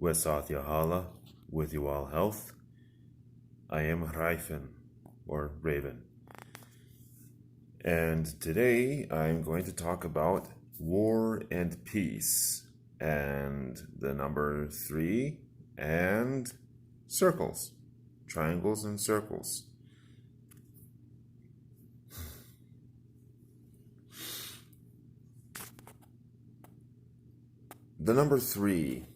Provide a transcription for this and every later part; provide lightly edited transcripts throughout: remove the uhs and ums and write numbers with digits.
Wesatyahala, with you all health. I am Raifen, or Raven. And today I'm going to talk about war and peace, and the number 3, and circles, triangles and circles. The number 3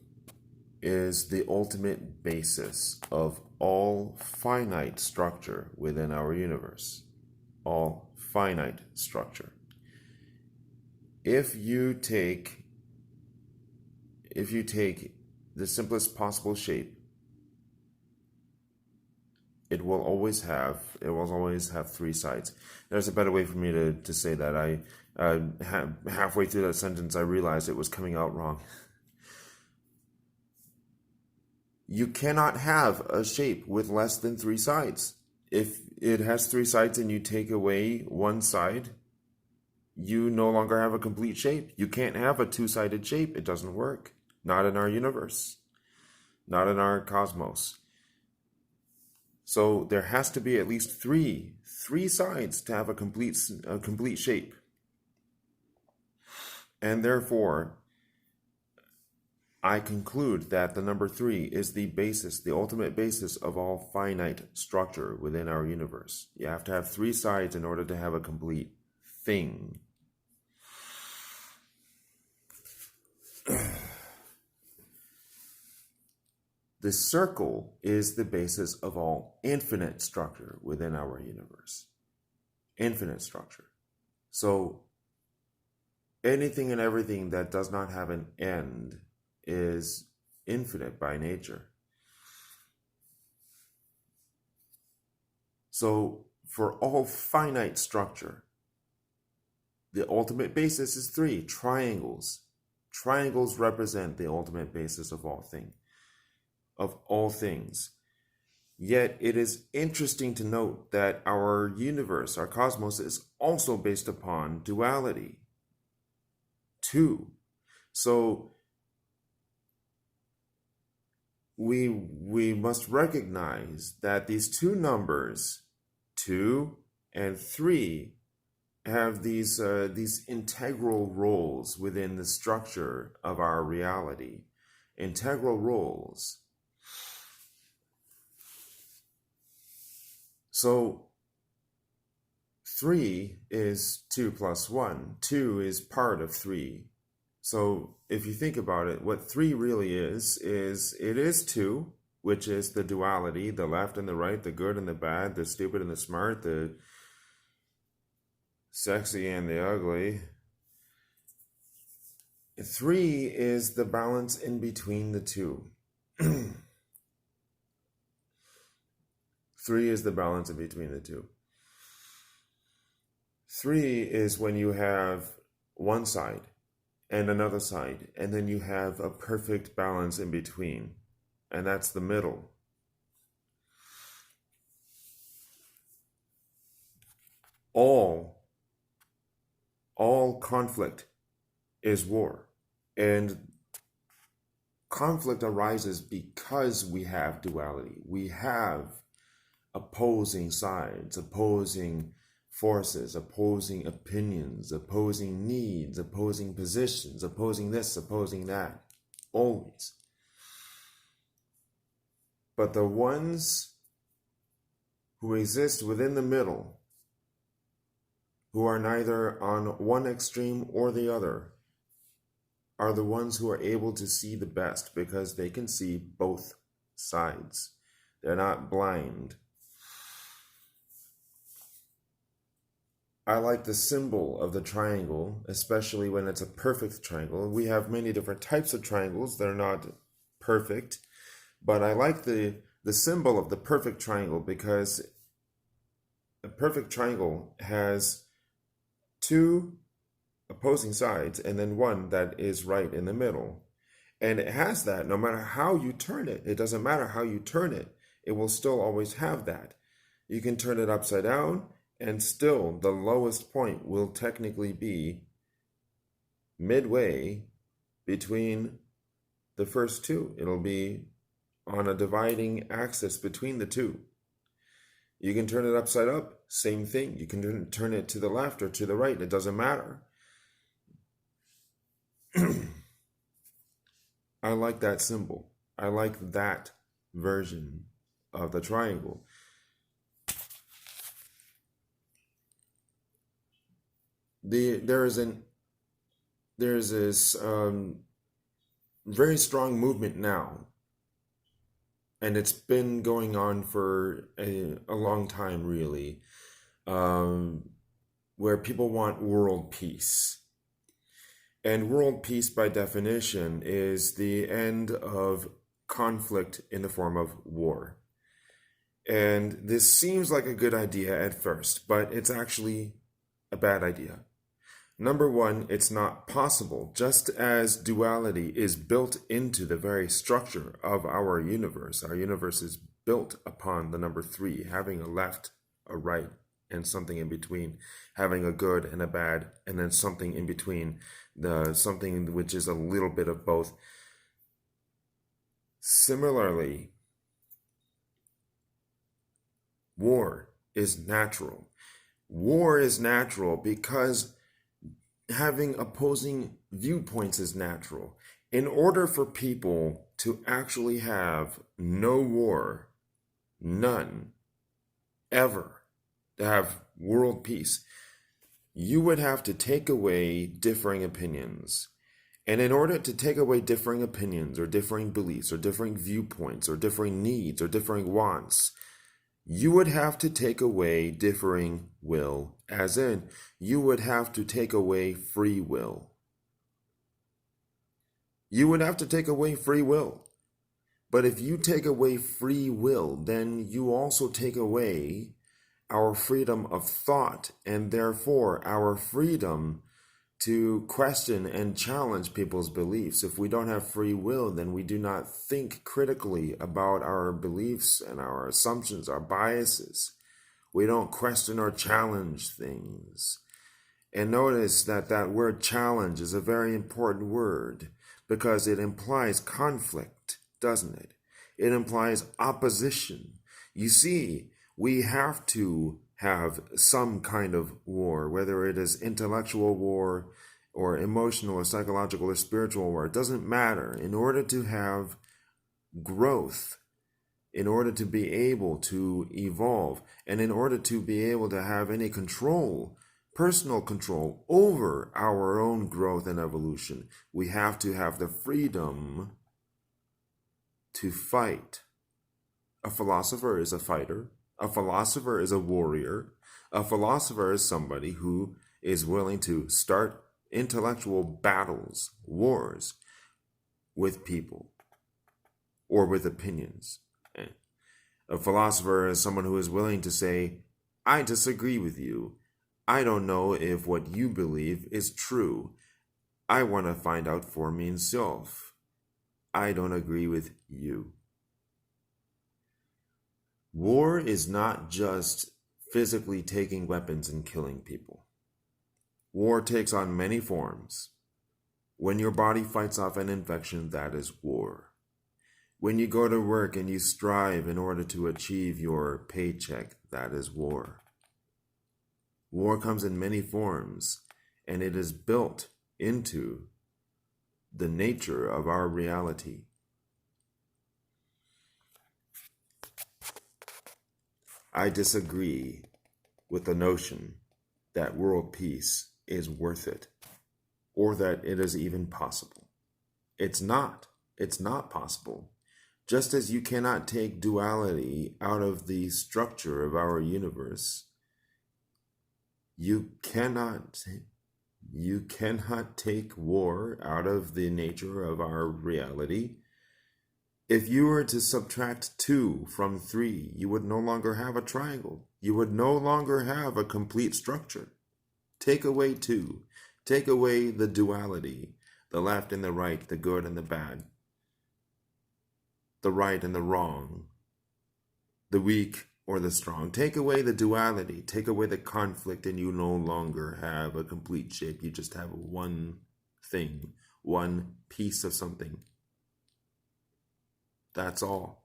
is the ultimate basis of all finite structure within our universe. All finite structure. If you take the simplest possible shape, it will always have 3 sides. There's a better way for me to say that. Halfway through that sentence I realized it was coming out wrong. You cannot have a shape with less than 3 sides. If it has 3 sides and you take away one side, you no longer have a complete shape. You can't have a 2-sided shape. It doesn't work. Not in our universe. Not in our cosmos. So there has to be at least three sides to have a complete shape. And therefore, I conclude that the number 3 is the basis, the ultimate basis of all finite structure within our universe. You have to have 3 sides in order to have a complete thing. The circle is the basis of all infinite structure within our universe. Infinite structure. So anything and everything that does not have an end is infinite by nature. So for all finite structure, the ultimate basis is 3 triangles. Triangles represent the ultimate basis of all things. Yet it is interesting to note that our universe, our cosmos, is also based upon duality. 2. So we must recognize that these 2 numbers, 2 and 3, have these integral roles within the structure of our reality. Integral roles. So 3 is 2 plus 1. 2 is part of 3. So if you think about it, what 3 really is it is 2, which is the duality, the left and the right, the good and the bad, the stupid and the smart, the sexy and the ugly. 3 is the balance in between the 2. 3 is the balance in between the 2. 3 is when you have one side and another side, and then you have a perfect balance in between, and that's the middle. All conflict is war, and conflict arises because we have duality. We have opposing sides, opposing forces, opposing opinions, opposing needs, opposing positions, opposing this, opposing that, always. But the ones who exist within the middle, who are neither on one extreme or the other, are the ones who are able to see the best because they can see both sides. They're not blind. I like the symbol of the triangle, especially when it's a perfect triangle. We have many different types of triangles that are not perfect, but I like the symbol of the perfect triangle because a perfect triangle has 2 opposing sides and then one that is right in the middle. And it has that no matter how you turn it. It doesn't matter how you turn it. It will still always have that. You can turn it upside down, and still the lowest point will technically be midway between the first two. It'll be on a dividing axis between the two. You can turn it upside up, same thing. You can turn it to the left or to the right. It doesn't matter. I like that symbol. I like that version of the triangle. There's this very strong movement now, and it's been going on for a long time, really, where people want world peace. And world peace, by definition, is the end of conflict in the form of war. And this seems like a good idea at first, but it's actually a bad idea. Number one, it's not possible. Just as duality is built into the very structure of our universe is built upon the number three, having a left, a right, and something in between, having a good and a bad, and then something in between, something which is a little bit of both. Similarly, war is natural. War is natural because having opposing viewpoints is natural. In order for people to actually have no war, none, ever, to have world peace, you would have to take away differing opinions. And in order to take away differing opinions or differing beliefs or differing viewpoints or differing needs or differing wants, you would have to take away differing will, as in, you would have to take away free will. You would have to take away free will. But if you take away free will, then you also take away our freedom of thought, and therefore our freedom to question and challenge people's beliefs. If we don't have free will, then we do not think critically about our beliefs and our assumptions, our biases. We don't question or challenge things. And notice that that word challenge is a very important word because it implies conflict, doesn't it? It implies opposition. You see, we have to have some kind of war, whether it is intellectual war or emotional or psychological or spiritual war. It doesn't matter. In order to have growth, in order to be able to evolve, and in order to be able to have any control, personal control over our own growth and evolution, we have to have the freedom to fight. A philosopher is a fighter. A philosopher is a warrior. A philosopher is somebody who is willing to start intellectual battles, wars with people or with opinions. A philosopher is someone who is willing to say, I disagree with you. I don't know if what you believe is true. I want to find out for myself. I don't agree with you. War is not just physically taking weapons and killing people. War takes on many forms. When your body fights off an infection, that is war. When you go to work and you strive in order to achieve your paycheck, that is war. War comes in many forms, and it is built into the nature of our reality. I disagree with the notion that world peace is worth it, or that it is even possible. It's not. It's not possible. Just as you cannot take duality out of the structure of our universe, you cannot take war out of the nature of our reality. If you were to subtract 2 from 3, you would no longer have a triangle. You would no longer have a complete structure. Take away 2. Take away the duality, the left and the right, the good and the bad, the right and the wrong, the weak or the strong. Take away the duality, take away the conflict, and you no longer have a complete shape. You just have one thing, one piece of something. That's all.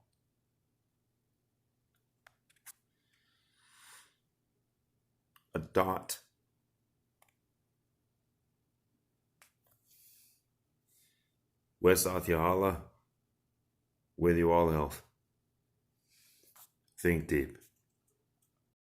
A dot. West Athiala, with you all health. Think deep.